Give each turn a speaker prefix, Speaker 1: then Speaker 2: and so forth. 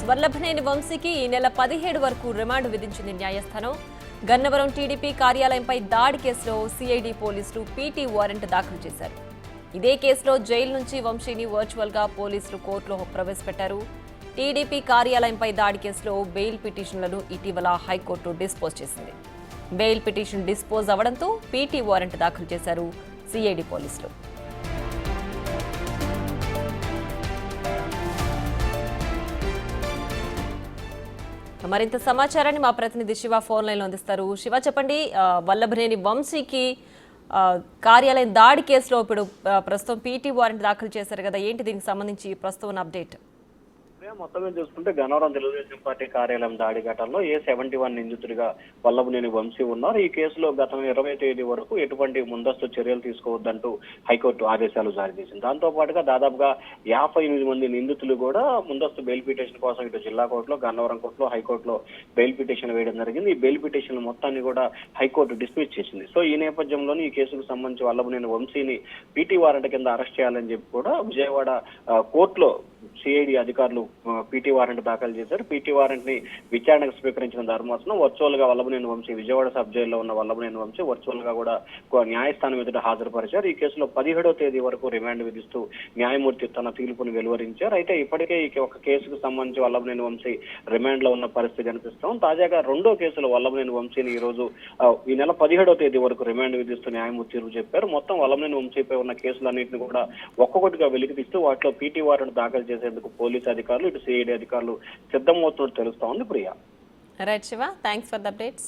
Speaker 1: వల్లభనేని వంశీకి ఈ నెల 17 వరకు రిమాండ్ విధించింది న్యాయస్థానం. గన్నవరం టీడీపీ కార్యాలయంపై దాడి కేసులో సిఐడి పోలీసులు పీటీ వారెంట్ దాఖలు చేశారు. ఇదే కేసులో జైలు నుంచి వంశీని వర్చువల్ గా పోలీసులు కోర్టులో ప్రవేశపెట్టారు. టీడీపీ కార్యాలయంపై దాడి కేసులో బెయిల్ పిటిషన్లను ఇటీవల హైకోర్టు డిస్పోజ్ చేసింది. బెయిల్ పిటిషన్ డిస్పోజ్ అవడంతో పీటీ వారెంట్ దాఖలు చేశారు సిఐడి పోలీసులు. మరింత సమాచారాన్ని మా ప్రతినిధి శివ ఫోన్ లైన్లో అందిస్తారు. శివ, చెప్పండి, వల్లభనేని వంశీకి కార్యాలయం దాడి కేసులో ఇప్పుడు ప్రస్తుతం పీటీ వారెంట్ దాఖలు చేశారు కదా, ఏంటి దీనికి సంబంధించి ప్రస్తుతం అప్డేట్?
Speaker 2: మొత్తం మీద చూసుకుంటే గన్నవరం తెలుగుదేశం పార్టీ కార్యాలయం దాడి ఘటనలో 71 నిందితుడిగా వల్లభనేని వంశీ ఉన్నారు. ఈ కేసులో గత 20 తేదీ వరకు ఎటువంటి ముందస్తు చర్యలు తీసుకోవద్దంటూ హైకోర్టు ఆదేశాలు జారీ చేసింది. దాంతో పాటుగా దాదాపుగా 58 మంది నిందితులు కూడా ముందస్తు బెయిల్ పిటిషన్ కోసం ఇటు జిల్లా కోర్టులో, గన్నవరం కోర్టులో, హైకోర్టులో బెయిల్ పిటిషన్ వేయడం జరిగింది. ఈ బెయిల్ పిటిషన్ మొత్తాన్ని కూడా హైకోర్టు డిస్మిస్ చేసింది. సో ఈ నేపథ్యంలోనే ఈ కేసుకు సంబంధించి వల్లభనేని వంశీని పీటీ వారెంట్ కింద అరెస్ట్ చేయాలని చెప్పి కూడా విజయవాడ కోర్టులో సిఐడి అధికారులు పీటీ వారెంట్ దాఖలు చేశారు. పీటీ వారెంట్ ని విచారణకు స్వీకరించిన ధర్మాసనం వర్చువల్ గా వల్లభనేని వంశీ విజయవాడ సబ్ జైల్లో ఉన్న వల్లభనేని వంశీ వర్చువల్ గా కూడా న్యాయస్థానం ఎదుట హాజరుపరిచారు. ఈ కేసులో 17వ తేదీ వరకు రిమాండ్ విధిస్తూ న్యాయమూర్తి తన తీర్పును వెలువరించారు. అయితే ఇప్పటికే ఈ ఒక కేసుకు సంబంధించి వల్లభనేని వంశీ రిమాండ్ లో ఉన్న పరిస్థితి కనిపిస్తాం. తాజాగా రెండో కేసులో వల్లభనేని వంశీని ఈ రోజు ఈ నెల 17వ తేదీ వరకు రిమాండ్ విధిస్తూ న్యాయమూర్తి తీర్పు చెప్పారు. మొత్తం వల్లభనేని వంశీపై ఉన్న కేసులన్నింటినీ కూడా ఒక్కొక్కటిగా వెలికి తీస్తూ వాటిలో పీటీ వారెంట్ దాఖలు చేసేందుకు పోలీసు అధికారులు, ఇటు సిఐడి అధికారులు సిద్ధమవుతున్నట్టు తెలుస్తా ఉంది. Priya.
Speaker 1: Right Shiva, thanks for the updates.